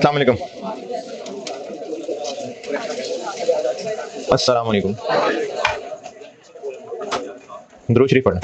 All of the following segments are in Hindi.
अस्सलाम वालेकुम। अस्सलाम वालेकुम। दुरूद शरीफ पढ़ना।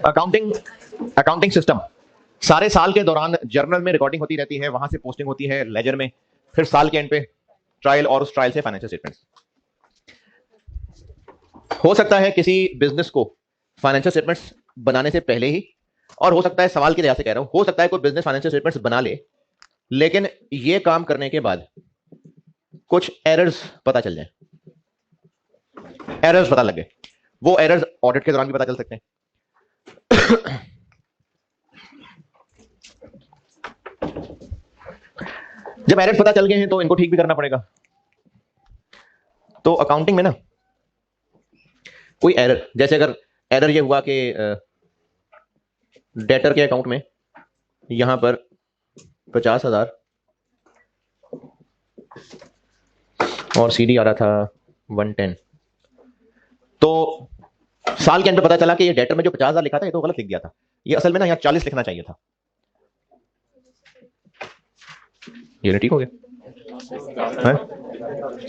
अकाउंटिंग अकाउंटिंग सिस्टम सारे साल के दौरान जर्नल में रिकॉर्डिंग होती रहती है, वहां से पोस्टिंग होती है लेजर में, फिर साल के एंड पे ट्रायल और उस ट्रायल से फाइनेंशियल स्टेटमेंट्स। हो सकता है किसी बिजनेस को फाइनेंशियल स्टेटमेंट्स बनाने से पहले ही, और हो सकता है, सवाल की वजह से कह रहा हूं, हो सकता है कोई बिजनेस फाइनेंशियल स्टेटमेंट्स बना ले, लेकिन ये काम करने के बाद कुछ एरर्स पता चल जाए, एरर्स पता लगे। वो एरर्स ऑडिट के दौरान भी पता चल सकते हैं। जब एरर्स पता चल गए हैं तो इनको ठीक भी करना पड़ेगा। तो अकाउंटिंग में ना कोई एरर, जैसे अगर एरर ये हुआ कि डेटर के अकाउंट में यहां पर 50,000 और सीडी आ रहा था 110, तो साल के अंदर पता चला कि ये डेटर में जो 50,000 लिखा था ये तो गलत लिख दिया था, ये असल में ना यहाँ 40 लिखना चाहिए था। ये ठीक हो गया है?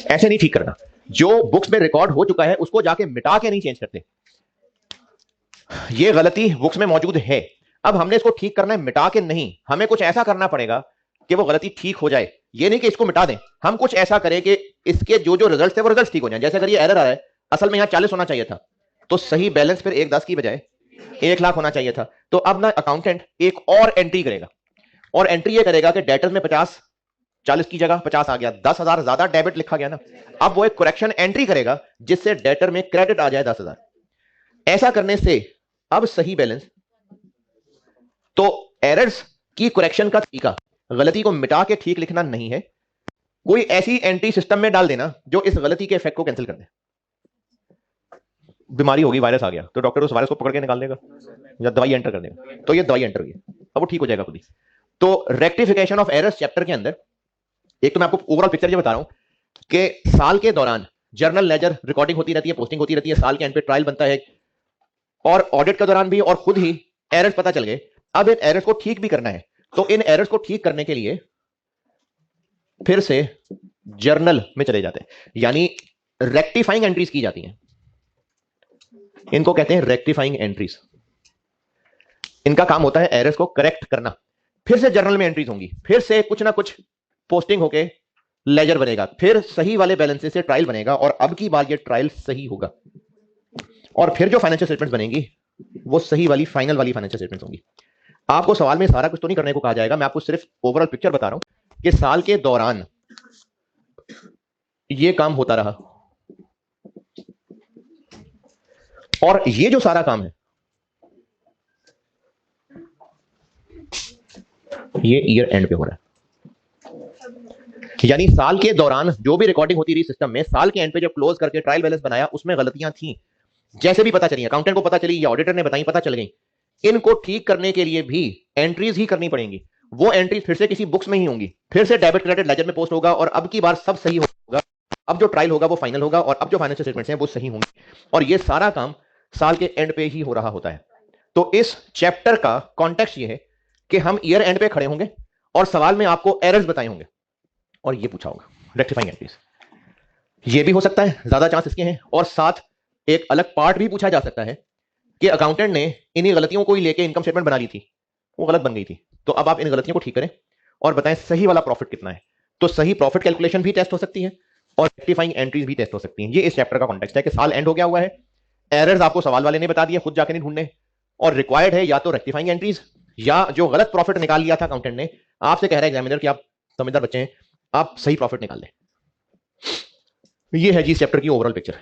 ऐसे नहीं ठीक करना। जो बुक्स में रिकॉर्ड हो चुका है उसको जाके मिटा के नहीं चेंज करते। ये गलती बुक्स में मौजूद है, अब हमने इसको ठीक करना है, मिटा के नहीं। हमें कुछ ऐसा करना पड़ेगा कि वो गलती ठीक हो जाए। ये नहीं कि इसको मिटा दें, हम कुछ ऐसा करें कि इसके जो जो रिजल्ट थे वो रिजल्ट ठीक हो जाए। जैसे अगर ये एरर आ रहा है, असल में यहाँ 40 होना चाहिए था, तो सही बैलेंस फिर 1,10 की बजाय 1,00,000 होना चाहिए था। तो अब ना अकाउंटेंट एक और एंट्री करेगा, और एंट्री ये करेगा कि डेटर्स में 50, 40 की जगह 50 आ गया, 10,000 ज्यादा डेबिट लिखा गया ना, अब वो एक करेक्शन एंट्री करेगा जिससे डेटर में क्रेडिट आ जाए 10,000। ऐसा करने से अब सही बैलेंस, तो एरर्स की करेक्शन का तरीका गलती को मिटा के ठीक लिखना नहीं है, कोई ऐसी एंट्री सिस्टम में डाल देना जो इस गलती के इफेक्ट को कैंसिल कर दे। बीमारी होगी, वायरस आ गया, तो डॉक्टर उस वायरस को पकड़ के निकाल देगा या दवाई एंटर कर देगा, तो ये दवाई एंटर हुई, अब वो ठीक हो जाएगा खुद ही। तो रेक्टिफिकेशन ऑफ एरर्स चैप्टर के अंदर एक तो मैं आपको ओवरऑल पिक्चर ये बता रहा हूं कि साल के दौरान जर्नल लेजर रिकॉर्डिंग होती रहती है, पोस्टिंग होती रहती है, साल के एंड पे ट्रायल बनता है, और ऑडिट के दौरान भी, और खुद ही एरर्स पता चल गए। अब इन एरर्स को ठीक भी करना है, तो इन एरर्स को ठीक करने के लिए फिर से जर्नल में चले जाते हैं, यानी रेक्टिफाइंग एंट्रीज की जाती हैं। इनको कहते हैं रेक्टिफाइंग एंट्रीज। इनका काम होता है एरर्स को करेक्ट करना। फिर से जर्नल में एंट्रीज होंगी, फिर से कुछ ना कुछ पोस्टिंग होके लेजर बनेगा, फिर सही वाले बैलेंसेस से ट्रायल बनेगा, और अब की बार ये ट्रायल सही होगा, और फिर जो फाइनेंशियल स्टेटमेंट्स बनेंगी वो सही वाली फाइनल वाली फाइनेंशियल स्टेटमेंट्स होंगी। आपको सवाल में सारा कुछ तो नहीं करने को कहा जाएगा, मैं आपको सिर्फ ओवरऑल पिक्चर बता रहा हूं कि साल के दौरान ये काम होता रहा, और ये जो सारा काम है ये ईयर एंड पे हो रहा है। यानी साल के दौरान जो भी रिकॉर्डिंग होती रही सिस्टम में, साल के एंड पे जब क्लोज करके ट्रायल बैलेंस बनाया उसमें गलतियां थी, जैसे भी पता चली, अकाउंटेंट को पता चली या ऑडिटर ने बताई, पता चल गई, इनको ठीक करने के लिए भी एंट्रीज ही करनी पड़ेंगी। वो एंट्रीज फिर से किसी बुक्स में ही होंगी, फिर से डेबिट क्रेडिट लेजर में पोस्ट होगा, और अब की बार सब सही होगा। अब जो ट्रायल होगा वो फाइनल होगा, और अब जो फाइनेंशियल स्टेटमेंट्स हैं वो सही होंगे, और ये सारा काम साल के एंड पे ही हो रहा होता है। तो इस चैप्टर का कॉन्टेक्स्ट ये है कि हम ईयर एंड पे खड़े होंगे और सवाल में आपको एरर्स बताए होंगे और ये पूछा होगा रेक्टिफाइंग एंट्रीज। ये भी हो सकता है, ज्यादा चांस इसके हैं, और साथ एक अलग पार्ट भी पूछा जा सकता है कि अकाउंटेंट ने इन्हीं गलतियों को ही लेके इनकम स्टेटमेंट बना ली थी, वो गलत बन गई थी, तो अब आप इन गलतियों को ठीक करें और बताएं सही वाला प्रॉफिट कितना है। तो सही प्रॉफिट कैलकुलेशन भी टेस्ट हो सकती है, और रेक्टिफाइंग एंट्रीज भी टेस्ट हो सकती हैं। ये इस चैप्टर का कॉन्टेक्स्ट है कि साल एंड हो गया हुआ है, एरर्स आपको सवाल वाले ने बता दिए, खुद जाके नहीं ढूंढने, और रिक्वायर्ड है या तो रेक्टिफाइंग एंट्रीज या जो गलत प्रॉफिट निकाल लिया था अकाउंटेंट ने, आपसे कह रहा है एग्जामिनर कि आप समझदार बच्चे हैं, आप सही प्रॉफिट निकाल लें। ये है जी इस चैप्टर की overall picture.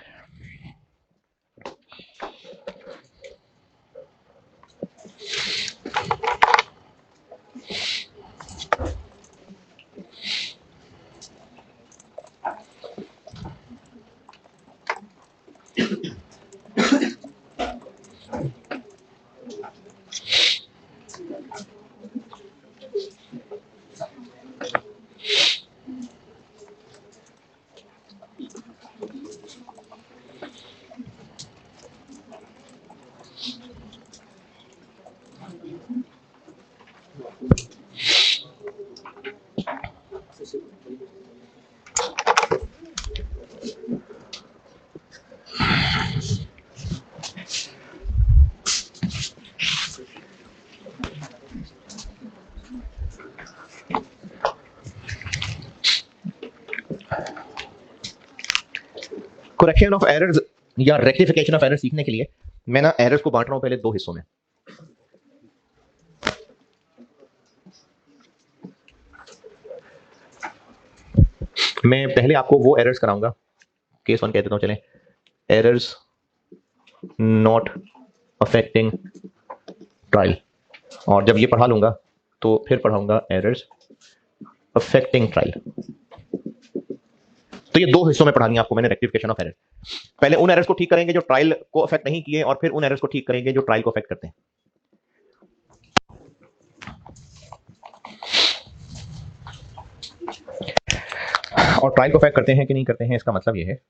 Correction of errors या रेक्टिफिकेशन ऑफ एरर्स सीखने के लिए मैं ना एरर्स को बांट रहा हूं पहले दो हिस्सों में। मैं पहले आपको वो एरर्स कराऊंगा, केस 1 कह देता हूं, चलें, एरर्स नॉट अफेक्टिंग ट्रायल, और जब ये पढ़ा लूंगा तो फिर पढ़ाऊंगा एरर्स अफेक्टिंग ट्रायल। तो ये दो हिस्सों में पढ़ानी है आपको मैंने रेक्टिफिकेशन ऑफ एरर। पहले उन एरर्स को ठीक करेंगे जो ट्रायल को अफेक्ट नहीं किए, और फिर उन एरर्स को ठीक करेंगे जो ट्रायल को अफेक्ट करते हैं। और ट्रायल को अफेक्ट करते हैं कि नहीं करते हैं, इसका मतलब ये है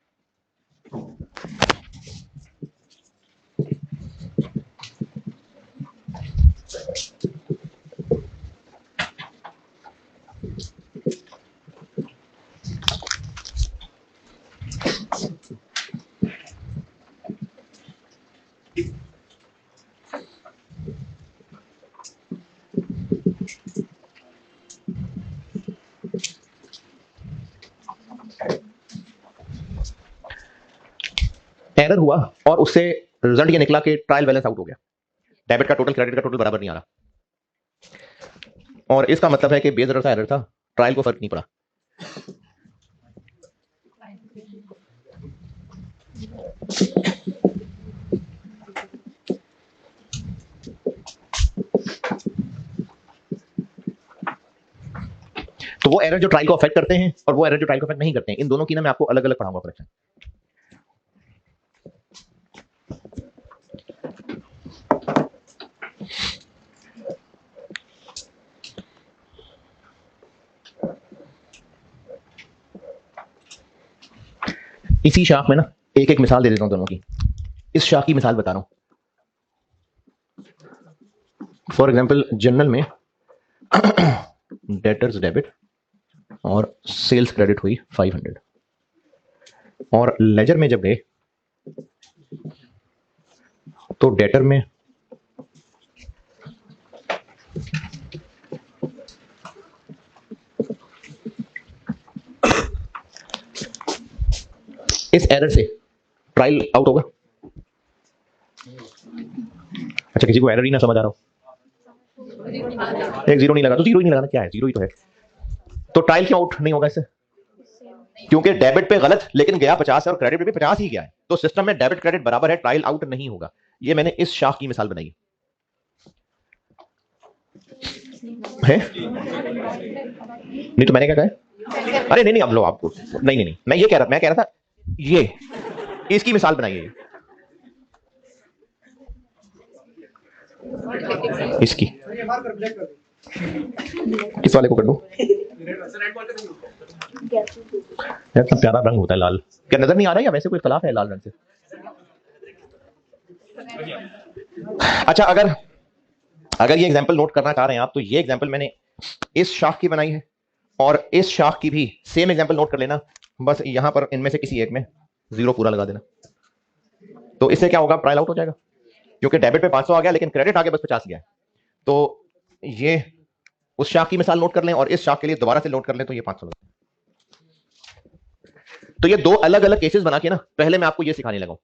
एरर हुआ और उससे रिजल्ट ये निकला कि ट्रायल बैलेंस आउट हो गया, डेबिट का टोटल क्रेडिट का टोटल बराबर नहीं आ रहा, और इसका मतलब है कि बेस सा एरर था, ट्रायल को फर्क नहीं पड़ा। तो वो एरर जो ट्रायल को अफेक्ट करते हैं और वो एरर जो ट्रायल को अफेक्ट नहीं करते हैं, इन दोनों की ना मैं आपको अलग अलग पढ़ाऊंगा करेक्शन। इसी शाख में ना एक एक मिसाल दे देता हूं दोनों की। इस शाख की मिसाल बता रहा हूं। फॉर एग्जांपल जनरल में डेटर्स डेबिट और सेल्स क्रेडिट हुई 500, और लेजर में जब गए तो डेटर में इस एरर से ट्रायल आउट होगा। अच्छा, किसी को एरर ही ना समझ आ रहा हो, एक जीरो नहीं लगा तो जीरो ही नहीं लगाना, क्या है, जीरो ही तो है। तो ट्रायल क्यों आउट नहीं होगा इससे? क्योंकि डेबिट पे गलत लेकिन गया 50 है और क्रेडिट पे भी 50 ही गया है, तो सिस्टम में डेबिट क्रेडिट बराबर है, ट्रायल आउट नहीं होगा। ये मैंने इस शाख की मिसाल बनाई है। नहीं तो मैंने क्या कहा? अरे नहीं नहीं, अब लो आपको, नहीं नहीं नहीं, मैं ये कह रहा था ये इसकी मिसाल बनाइए, इसकी, किस वाले को कर दूं? यार सब प्यारा रंग होता है लाल, क्या नजर नहीं आ रहा है या वैसे कोई इख्तलाफ है लाल रंग से? अच्छा, अगर ये एग्जांपल नोट करना चाह रहे हैं आप, तो ये एग्जांपल मैंने इस शाख की बनाई है, और इस शाख की भी सेम एग्जांपल नोट कर लेना, बस यहां पर इनमें से किसी एक में जीरो पूरा लगा देना। तो इससे क्या होगा, ट्रायल आउट हो जाएगा, क्योंकि डेबिट पे 500 आ गया लेकिन क्रेडिट आगे बस 50 गया है। तो ये उस शाख की मिसाल नोट कर लें और इस शाख के लिए दोबारा से नोट कर लें, तो ये 500 लगा। तो ये दो अलग अलग केसेस बना के ना पहले मैं आपको ये सिखाने लगा हूं।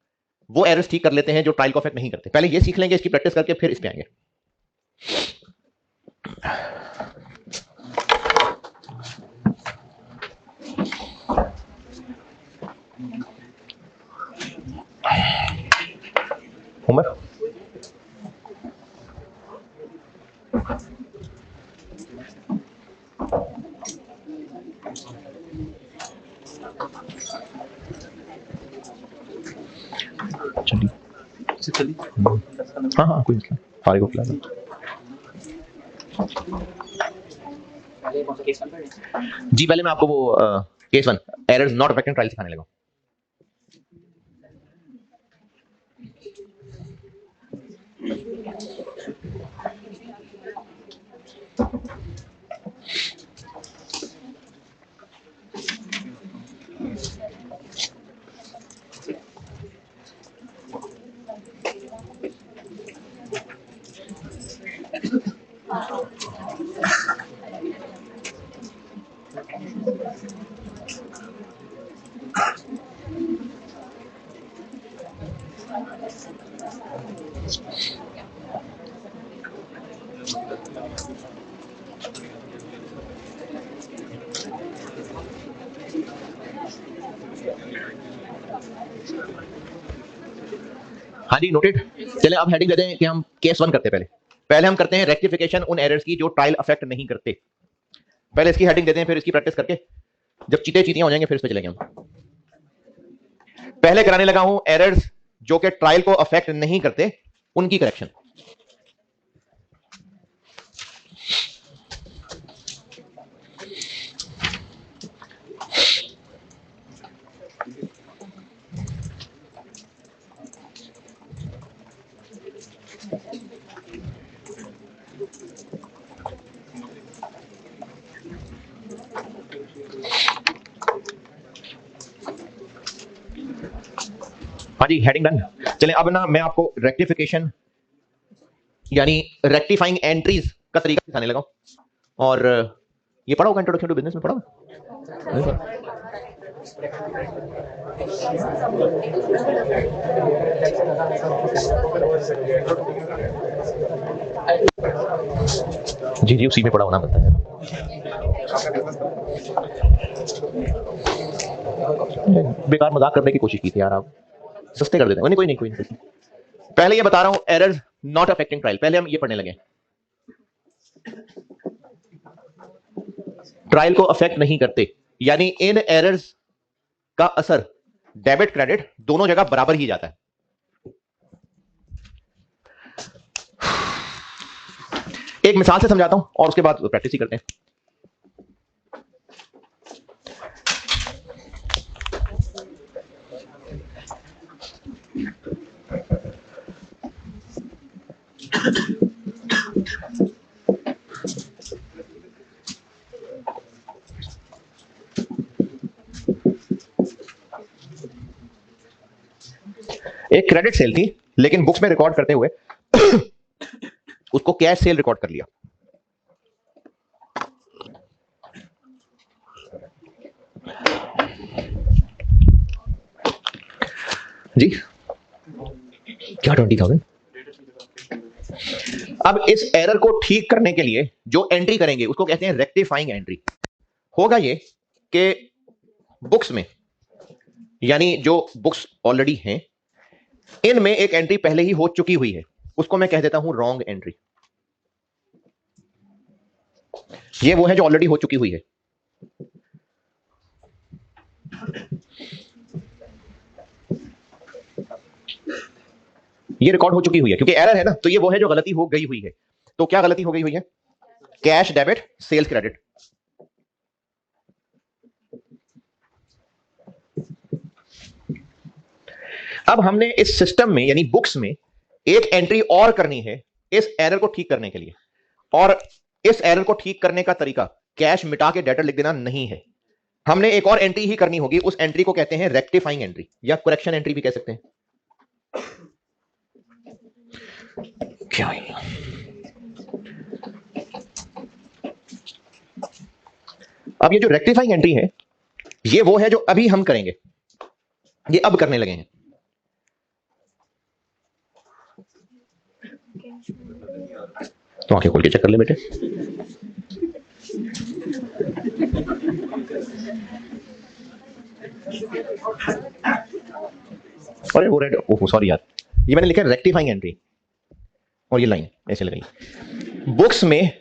वो एरर्स ठीक कर लेते हैं जो ट्रायल को अफेक्ट नहीं करते। पहले ये सीख लेंगे, इसकी प्रैक्टिस करके फिर इस पे आएंगे। उमर चलिए, हाँ हाँ कोई मसला, फारिग हो फिलहाल। जी पहले मैं आपको वो case 1 errors not affecting trial सिखाने लगा। हाँ जी नोटेड। चले अब हेडिंग देते हैं कि हम केस 1 करते हैं। पहले हम करते हैं रेक्टिफिकेशन उन एरर्स की जो ट्रायल अफेक्ट नहीं करते। पहले इसकी हेडिंग देते हैं, फिर इसकी प्रैक्टिस करके जब चीटियां हो जाएंगे फिर इस पे चलेंगे हम। पहले कराने लगा हूं एरर्स जो कि ट्रायल को अफेक्ट नहीं करते, उनकी करेक्शन। हाँ जी हेडिंग डन। चले अब ना मैं आपको रेक्टिफिकेशन यानी रेक्टिफाइंग एंट्रीज का तरीका सिखाने लगा हूं। और ये पढ़ा होगा इंट्रोडक्शन टू बिजनेस में, पढ़ा होगा? जी जी उसी में पढ़ा होना बनता है। बेकार मजाक करने की कोशिश की थी यार, आप सस्ते कर देते हैं। कोई नहीं। पहले ये बता रहा हूं एरर्स नॉट अफेक्टिंग ट्रायल। पहले हम ये पढ़ने लगे, ट्रायल को अफेक्ट नहीं करते, यानी इन एरर्स का असर डेबिट क्रेडिट दोनों जगह बराबर ही जाता है। एक मिसाल से समझाता हूं और उसके बाद प्रैक्टिस ही करते हैं। एक क्रेडिट सेल थी, लेकिन बुक्स में रिकॉर्ड करते हुए उसको कैश सेल रिकॉर्ड कर लिया। जी क्या 20,000? अब इस एरर को ठीक करने के लिए जो एंट्री करेंगे उसको कहते हैं रेक्टिफाइंग एंट्री। होगा ये कि बुक्स में, यानी जो बुक्स ऑलरेडी हैं, इनमें एक एंट्री पहले ही हो चुकी हुई है, उसको मैं कह देता हूं रॉन्ग एंट्री। ये वो है जो ऑलरेडी हो चुकी हुई है। ये रिकॉर्ड हो चुकी हुई है क्योंकि एरर है ना, तो ये वो है जो गलती हो गई हुई है। तो क्या गलती हो गई हुई है? Cash debit sales credit. अब हमने इस सिस्टम में यानी बुक्स में एक एंट्री और करनी है इस एरर को ठीक करने के लिए, और इस एरर को ठीक करने का तरीका कैश मिटा के डेटर लिख देना नहीं है। हमने एक और एंट्री ही करनी होगी। उस एंट्री को कहते हैं रेक्टिफाइंग एंट्री या करेक्शन एंट्री भी कह सकते हैं। क्या है? अब ये जो रेक्टिफाइंग एंट्री है, ये वो है जो अभी हम करेंगे। ये अब करने लगे हैं। तो आंखें खोल के चेक कर ले बेटे। अरे वो रेड, ओह सॉरी यार, ये मैंने लिखा है रेक्टिफाइंग एंट्री, और ये लाइन ऐसे लगाई। बुक्स में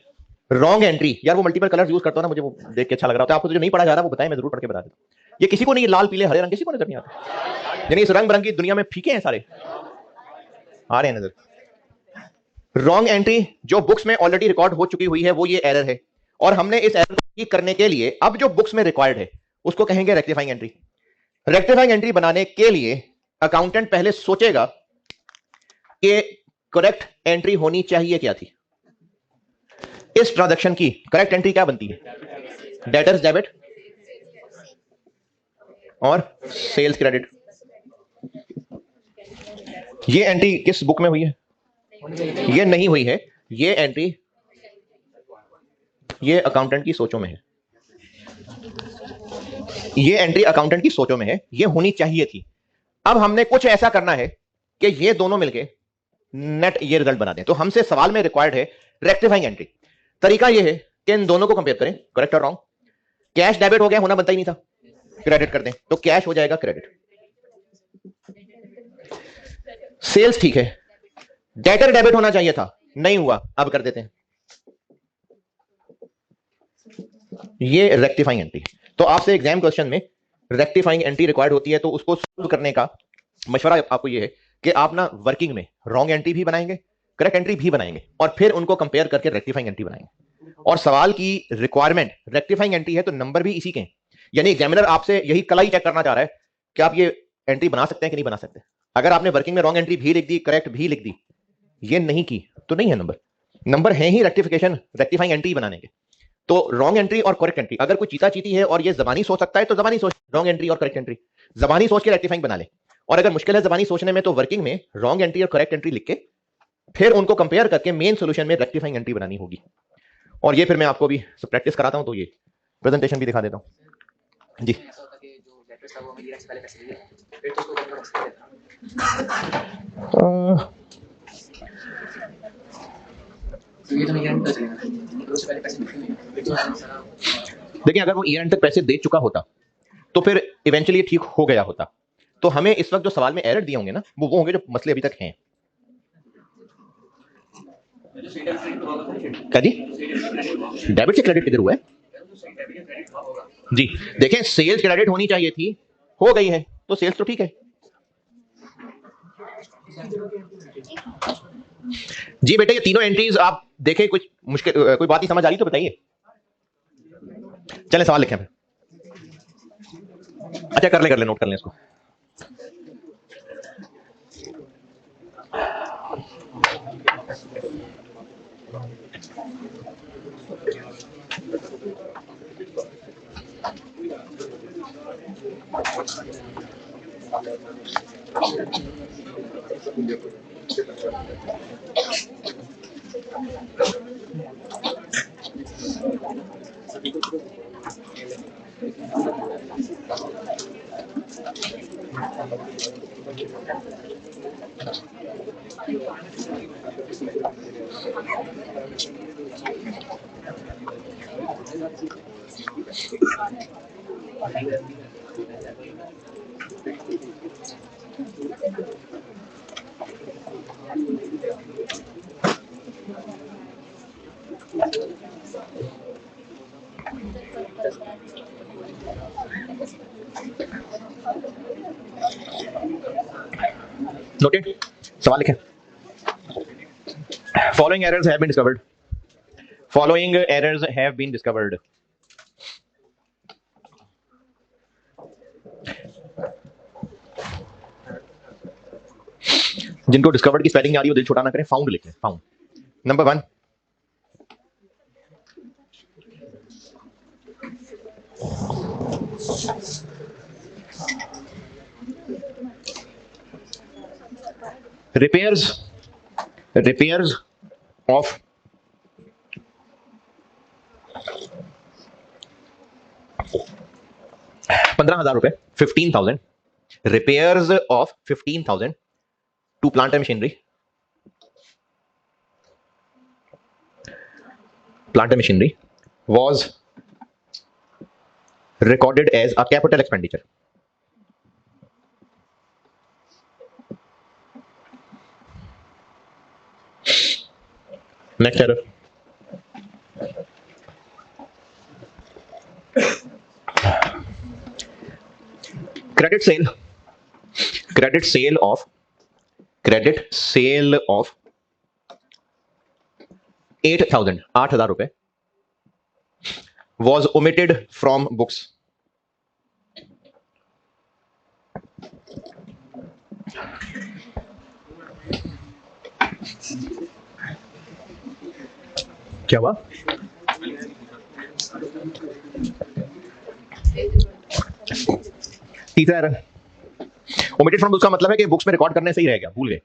रॉन्ग एंट्री, यार वो मल्टीपल कलर्स यूज करता हूं ना, मुझे वो देख के अच्छा लग रहा होता है। आपको जो नहीं पढ़ा जा रहा वो बताएं, मैं जरूर पढ़ के बता देता। ये किसी को नहीं, लाल पीले हरे रंग किसी को नजर नहीं आता, यानी इस रंग बिरंगी दुनिया में फीके हैं सारे, आ रहे हैं नजर। रॉन्ग एंट्री जो बुक्स में ऑलरेडी रिकॉर्ड हो चुकी हुई है वो ये एरर है, और हमने इस एरर को ठीक करने के लिए अब जो बुक्स में रिक्वायर्ड है उसको कहेंगे रेक्टिफाइंग एंट्री। रेक्टिफाइंग एंट्री बनाने के लिए अकाउंटेंट पहले सोचेगा कि करेक्ट एंट्री होनी चाहिए क्या थी। इस ट्रांजैक्शन की करेक्ट एंट्री क्या बनती है? डेटर्स डेबिट और सेल्स क्रेडिट। ये एंट्री किस बुक में हुई है? ये नहीं हुई है। ये एंट्री ये अकाउंटेंट की सोचों में है, ये एंट्री अकाउंटेंट की सोचों में है, ये होनी चाहिए थी। अब हमने कुछ ऐसा करना है कि ये दोनों मिलके नेट ये रिजल्ट बना दें। तो हमसे सवाल में रिक्वायर्ड है रेक्टिफाइंग एंट्री। तरीका ये है कि इन दोनों को कंपेयर करें, करेक्ट और रॉन्ग। कैश डेबिट हो गया, होना बनता ही नहीं था, क्रेडिट कर दें तो कैश हो जाएगा क्रेडिट। सेल्स ठीक है, डेटर डेबिट होना चाहिए था, नहीं हुआ, अब कर देते हैं। ये रेक्टिफाइंग एंट्री। तो आपसे एग्जाम क्वेश्चन में रेक्टिफाइंग एंट्री रिक्वायर्ड होती है, तो उसको सॉल्व करने का मशवरा आपको ये है कि आप ना वर्किंग में रॉन्ग एंट्री भी बनाएंगे, करेक्ट एंट्री भी बनाएंगे, और फिर उनको कंपेयर करके रेक्टिफाइंग एंट्री बनाएंगे। और सवाल की रिक्वायरमेंट रेक्टिफाइंग एंट्री है तो नंबर भी इसी के हैं। यानी एग्जामिनर आपसे यही कलाई चेक करना चाह रहा है कि आप ये एंट्री बना सकते हैं कि नहीं बना सकते। अगर आपने वर्किंग में रॉन्ग एंट्री भी लिख दी, करेक्ट भी लिख दी, ये नहीं की, तो नहीं है नंबर। नंबर है ही रेक्टिफिकेशन, रेक्टिफाइंग एंट्री बनाने के। तो रॉन्ग एंट्री और करेक्ट एंट्री, अगर कोई चीता चीती है और ये जबानी सोच सकता है तो जबानी सोच रॉन्ग एंट्री और करेक्ट एंट्री, जबानी सोच के रेक्टिफाइंग बना ले। और अगर मुश्किल है जबानी सोचने में तो वर्किंग में रॉन्ग एंट्री और करेक्ट एंट्री लिख के फिर उनको कंपेयर करके मेन सोल्यूशन में रेक्टिफाइंग एंट्री बनानी होगी। और ये फिर मैं आपको भी प्रैक्टिस कराता हूं, तो ये प्रेजेंटेशन भी दिखा देता हूं जी। देखिए अगर वो ईयर एंड तक पैसे दे चुका होता तो फिर इवेंचुअली ठीक हो गया होता। तो हमें इस वक्त जो सवाल में एरर दिए होंगे ना, वो होंगे जो मसले अभी तक हैं। क्या जी? डेबिट से क्रेडिट किधर हुआ है जी? देखें सेल्स क्रेडिट होनी चाहिए थी, हो गई है, तो सेल्स तो ठीक है जी। बेटे ये तीनों एंट्रीज आप देखें, कुछ मुश्किल कोई बात ही समझ आ रही तो बताइए। चलें सवाल लिखें। अच्छा कर ले नोट कर लें इसको। नोटेड, सवाल लिखें। Following errors have been discovered, following errors have been discovered. जिनको डिस्कवर्ड की स्पेलिंग आ रही हो दिल छोटा ना करें, फाउंड लिखें, फाउंड। नंबर 1, repairs of 15,000 रुपए, 15,000 repairs of 15,000 to plant and machinery. Plant and machinery was recorded as a capital expenditure. Next error. Credit sale of 8,000 रुपए was omitted from books. क्या हुआ? तीसरा एरर, ओमिटेड फ्रॉम बुक्स का मतलब है कि बुक्स में रिकॉर्ड करने से ही रह गया, भूल गए.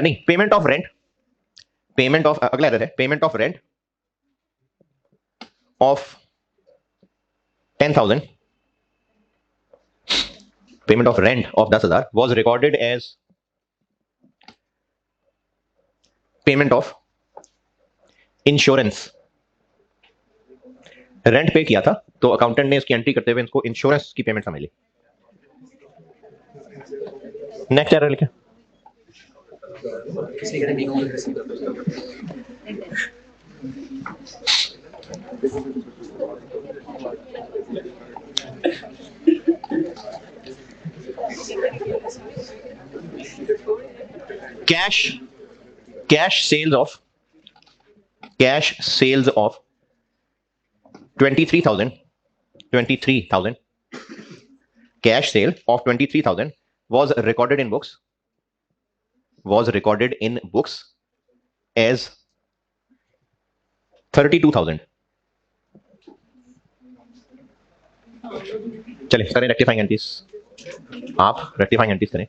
नहीं, पेमेंट ऑफ रेंट, अगला एरर है, payment of rent of 10,000, payment of rent of 10,000 was recorded as payment of insurance. Rent पे किया था तो अकाउंटेंट ने इसकी एंट्री करते हुए इसको इंश्योरेंस की पेमेंट समझ ली. नेक्स्ट एरर लिखे. Cash sales of 23,000 cash sale of 23,000 was recorded in books as 32,000. चलिए करें रेक्टिफाइंग एंट्रीज. आप रेक्टिफाइंग एंट्रीज करें.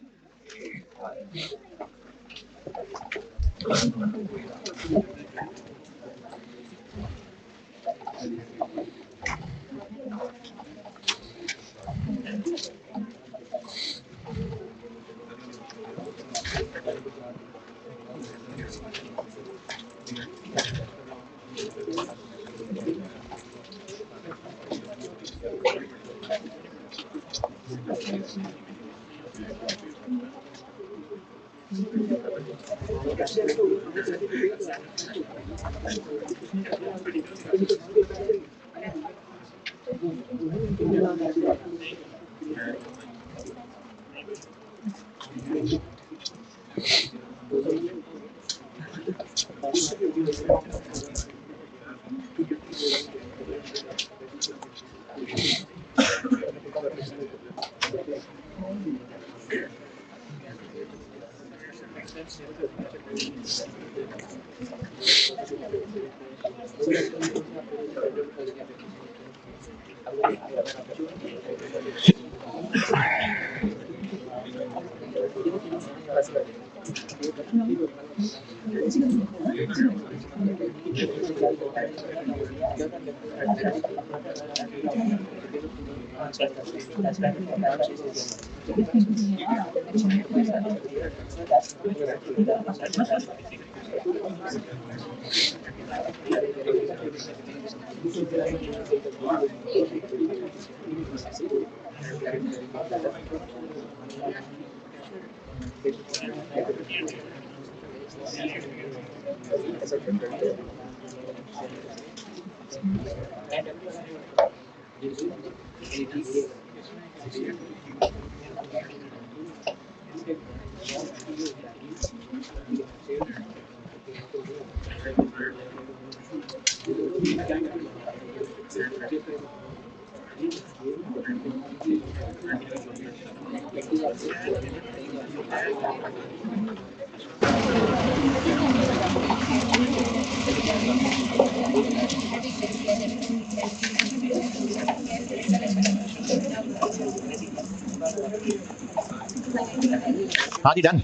हाँ जी डन.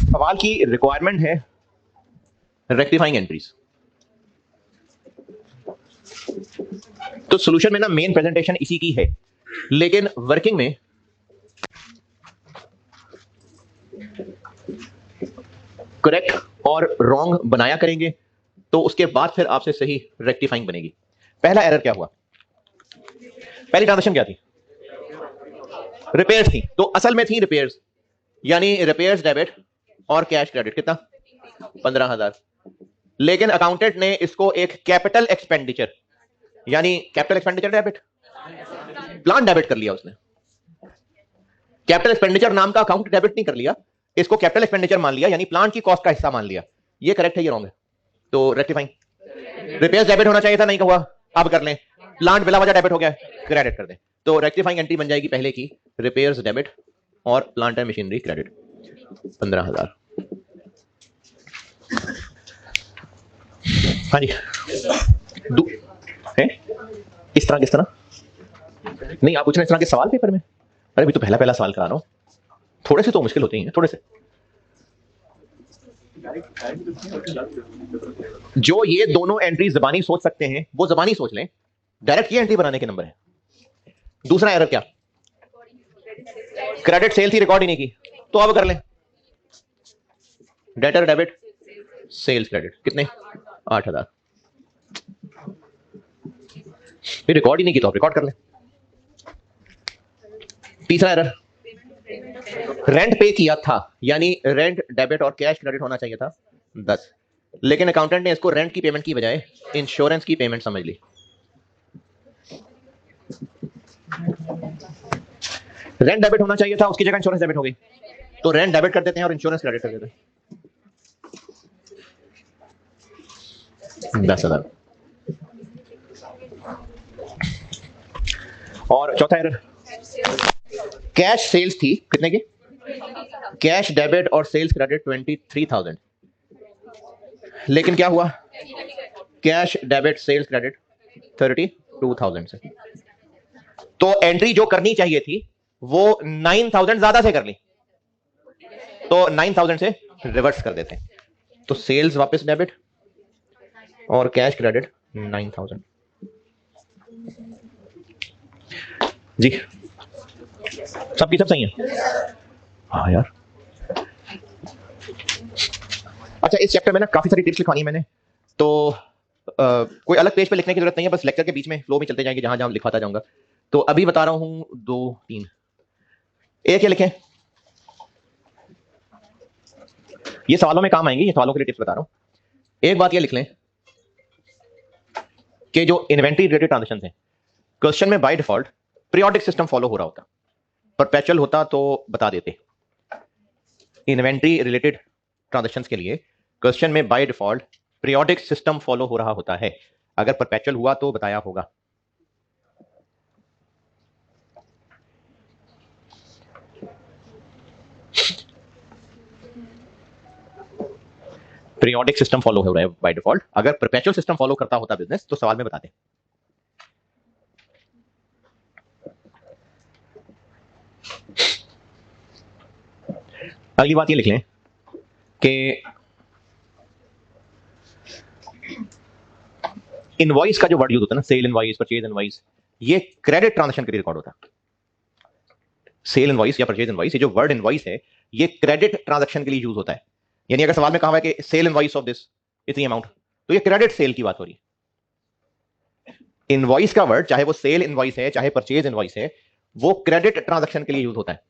सवाल की रिक्वायरमेंट है रेक्टिफाइंग एंट्रीज। तो सॉल्यूशन में ना मेन प्रेजेंटेशन इसी की है, लेकिन वर्किंग में करेक्ट और रॉन्ग बनाया करेंगे, तो उसके बाद फिर आपसे सही रेक्टिफाइंग बनेगी। पहला एरर क्या हुआ? पहली ट्रांजेक्शन क्या थी? रिपेयर्स थी। तो असल में थी रिपेयर्स, यानी रिपेयर्स डेबिट और कैश क्रेडिट। कितना? 15,000। लेकिन अकाउंटेंट ने इसको एक कैपिटल एक्सपेंडिचर, यानी capital expenditure debit, plan debit कर लिया उसने। कैपिटल एक्सपेंडिचर नाम का अकाउंट डेबिट नहीं कर लिया, इसको कैपिटल एक्सपेंडिचर मान लिया, यानी प्लान की कॉस्ट का हिस्सा मान लिया। ये करेक्ट है, ये रॉन्ग है? तो रेक्टिफाइंग, रिपेयर्स डेबिट होना चाहिए था, नहीं हुआ, अब कर लें। प्लांट बिला वजह डेबिट हो गया, क्रेडिट कर दें। तो रेक्टिफाइंग एंट्री बन जाएगी पहले की, रिपेयर्स डेबिट और प्लांट एंड मशीनरी क्रेडिट 15,000। हाँ जी, है इस तरह, किस तरह? नहीं, आप पूछ रहे हैं इस तरह के सवाल पेपर में? अरे अभी तो पहला पहला सवाल करा रहा हूं, थोड़े से तो मुश्किल होते ही हैं, थोड़े से। जो ये दोनों एंट्री जबानी सोच सकते हैं वो जबानी सोच लें, डायरेक्ट ये एंट्री बनाने के नंबर है। दूसरा एरर क्या? क्रेडिट सेल थी, रिकॉर्ड ही नहीं की, तो अब कर लें। डेटर डेबिट सेल्स क्रेडिट कितने? 8,000। रिकॉर्ड ही नहीं की तो आप रिकॉर्ड कर लें। तीसरा एरर, रेंट पे किया था, यानी रेंट डेबिट और कैश क्रेडिट होना चाहिए था 10, लेकिन अकाउंटेंट ने इसको रेंट की पेमेंट की बजाय इंश्योरेंस की पेमेंट समझ ली। रेंट डेबिट होना चाहिए था, उसकी जगह इंश्योरेंस डेबिट हो गई, तो रेंट डेबिट कर देते हैं और इंश्योरेंस क्रेडिट कर देते हैं। 10,000। और चौथा एरर, कैश सेल्स थी कितने की? कैश डेबिट और सेल्स क्रेडिट 23,000, लेकिन क्या हुआ? कैश डेबिट सेल्स क्रेडिट 32,000 से। तो एंट्री जो करनी चाहिए थी वो 9,000 ज्यादा से कर ली, तो 9,000 से रिवर्स कर देते हैं। तो सेल्स वापस डेबिट और कैश क्रेडिट 9,000। जी सबकी सब सही है? हाँ यार। अच्छा, इस चैप्टर में ना काफी सारी टिप्स लिखवानी है मैंने, तो कोई अलग पेज पे लिखने की जरूरत नहीं है, बस लेक्चर के बीच में फ्लो में चलते जाएंगे, जहां जहां लिखवाता जाऊंगा। तो अभी बता रहा हूं 2 3। एक ये लिखें, ये सवालों में काम आएंगे, ये सवालों के लिए टिप्स बता रहा हूं। एक बात ये लिख लें कि जो इन्वेंट्री रिलेटेड ट्रांजैक्शन है, क्वेश्चन में by default periodic system follow हो रहा होता, परपेचुअल होता तो बता देते। इन्वेंट्री रिलेटेड ट्रांजैक्शंस के लिए क्वेश्चन में by default periodic system follow हो रहा होता है, अगर परपेचुअल हुआ तो बताया होगा। पीरियोडिक सिस्टम फॉलो हो रहा है बाय डिफॉल्ट, अगर परपेचुअल सिस्टम फॉलो करता होता बिजनेस तो सवाल में बताते। अगली बात ये लिख लें कि इनवॉइस का जो वर्ड यूज होता है ना, सेल इनवॉइस, परचेज इनवॉइस, ये क्रेडिट ट्रांजैक्शन के लिए रिकॉर्ड होता है। सेल इनवॉइस या परचेज इनवॉइस, ये जो वर्ड इनवॉइस है ये क्रेडिट ट्रांजैक्शन के लिए यूज होता है। यानी अगर सवाल में कहा हुआ है कि सेल इनवॉइस ऑफ दिस इतनी अमाउंट, तो ये क्रेडिट सेल की बात हो रही है। इनवॉइस का वर्ड, चाहे वो सेल इनवॉइस है चाहे परचेज इनवॉइस है, वो क्रेडिट ट्रांजैक्शन के लिए यूज होता है।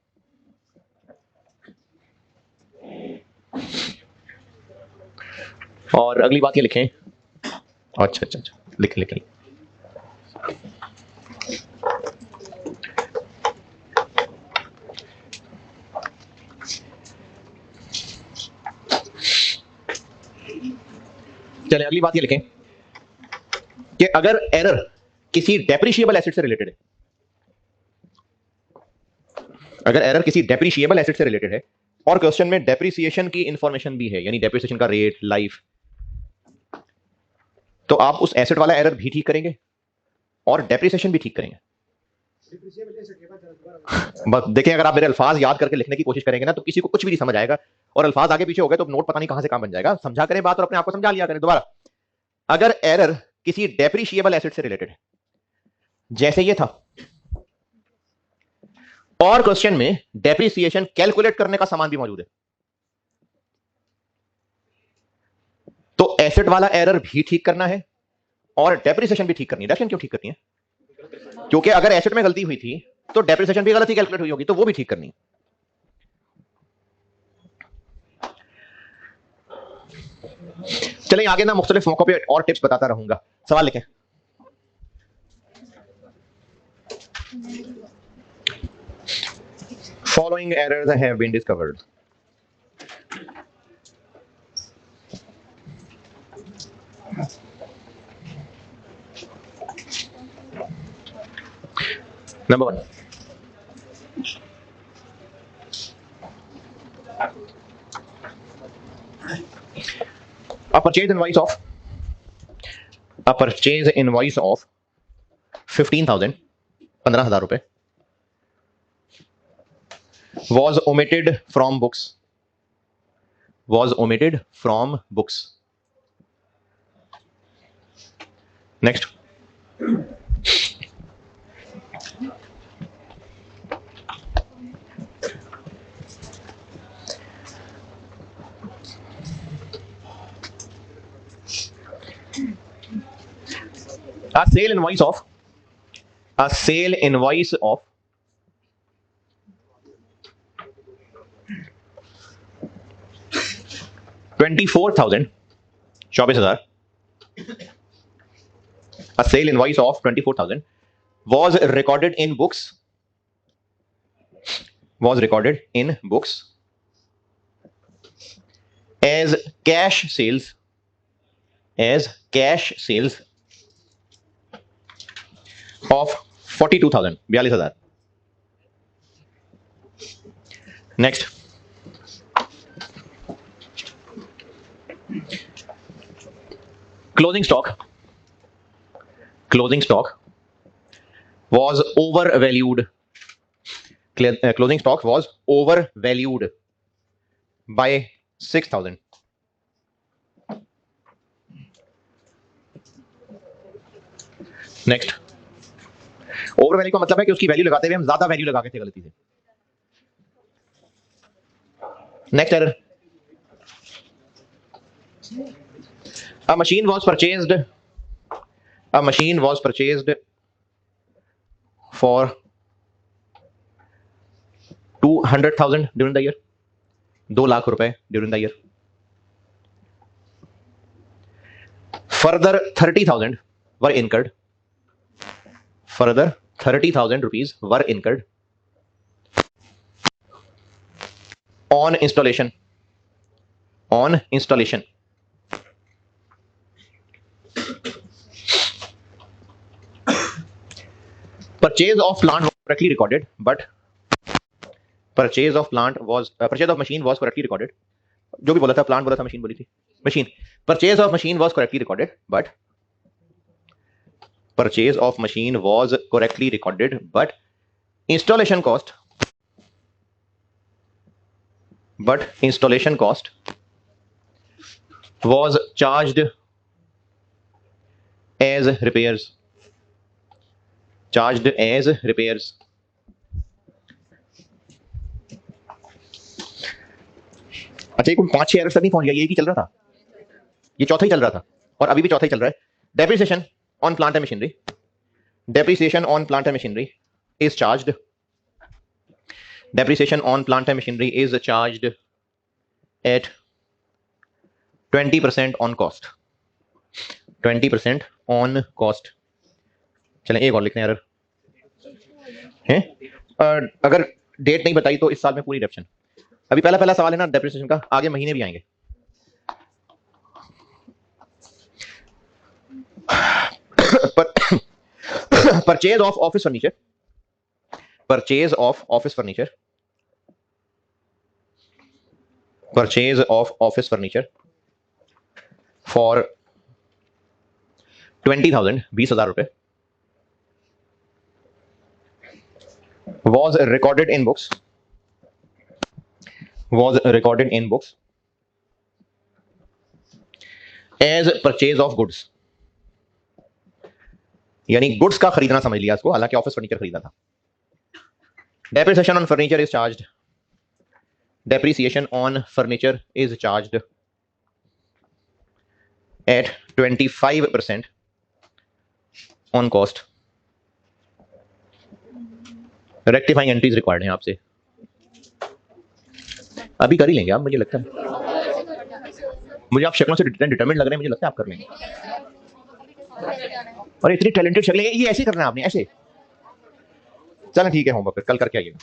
और अगली बात ये लिखें, अच्छा अच्छा अच्छा, लिख लिख चले। अगली बात ये लिखें कि अगर एरर किसी डेप्रिशिएबल एसेट से रिलेटेड है, अगर एरर किसी डेप्रिशिएबल एसेट से रिलेटेड है और क्वेश्चन में डेप्रिसिएशन की इंफॉर्मेशन भी है, यानी डेप्रिसिएशन का रेट, लाइफ, तो आप उस एसेट वाला एरर भी ठीक करेंगे और डेप्रिसिएशन भी ठीक करेंगे। बस देखें, अगर आप मेरे अल्फाज याद करके लिखने की कोशिश करेंगे ना तो किसी को कुछ भी नहीं समझ आएगा, और अल्फाज आगे पीछे हो गए तो नोट पता नहीं कहां से कहां बन जाएगा। समझा करें बात और अपने आप को समझा लिया करें। दोबारा, अगर एरर किसी डेप्रिशिएबल एसेट से रिलेटेड है, जैसे ये था, और क्वेश्चन में डेप्रिसिएशन कैलकुलेट करने का सामान भी मौजूद है, तो एसेट वाला एरर भी ठीक करना है और डेप्रिसिएशन भी ठीक करनी है। डेप्रिसिएशन क्यों ठीक करनी है? क्योंकि अगर एसेट में गलती हुई थी तो डेप्रिसिएशन भी गलत ही कैलकुलेट हुई होगी, तो वो भी ठीक करनी है। चलिए आगे ना मुख्तलिफ मौकों पे और टिप्स बताता रहूंगा। सवाल लिखें। Following errors have been discovered. Number 1. A purchase invoice of 15,000, 15,000 रुपए, was omitted from books. Next. A sale invoice of 24,000, 24,000. A sale invoice of 24,000 was recorded in books as cash sales of 42,000, 42,000. Next. Closing stock was overvalued. Closing stock was overvalued by 6,000. Next. Over value का मतलब है कि उसकी वैल्यू लगाते हुए हम ज्यादा वैल्यू लगा के थे गलती से। Next error. A machine was purchased for 200,000 during the year. 2 lakh रुपए during the year. Further 30,000 were incurred. Further 30,000 rupees were incurred on installation. Purchase of plant was correctly recorded, but purchase of machine was correctly recorded. जो भी बोला था, प्लांट बोला था, मशीन बोली थी, machine. Purchase of machine was correctly recorded, but purchase of machine was correctly recorded, but installation cost was charged as repairs. अच्छा, ये 5-6 एरर्स तक नहीं पहुंच गया, ये ही चल रहा था, ये चौथा ही चल रहा था और अभी भी चौथा ही चल रहा है। Depreciation on plant and machinery, depreciation on plant and machinery is charged. Depreciation on plant and machinery is charged at 20% on cost. 20% on cost. चलें एक और लिखते हैं एरर हैं। अगर डेट नहीं बताई तो इस साल में पूरी डेप्शन। अभी पहला सवाल है ना डेप्रिसिएशन का, आगे महीने भी आएंगे। Purchase of office furniture purchase of office furniture for 20,000 20,000 रुपए was recorded in books as purchase of goods, यानी गुड्स का खरीदना समझ लिया इसको, हालांकि ऑफिस फर्नीचर खरीदा था। Depreciation on furniture is charged, depreciation on furniture is charged at 25% on cost. Rectifying entries required हैं आपसे, अभी कर ही लेंगे आप, मुझे लगता है, मुझे आप शक्लों से डिटरमिनेड लग रहे हैं, मुझे लगता है आप कर लेंगे। और इतनी टैलेंटेड शक्लें, ये ऐसे करना है आपने, ऐसे। चलो ठीक है, होमवर्क कल करके आइएगा।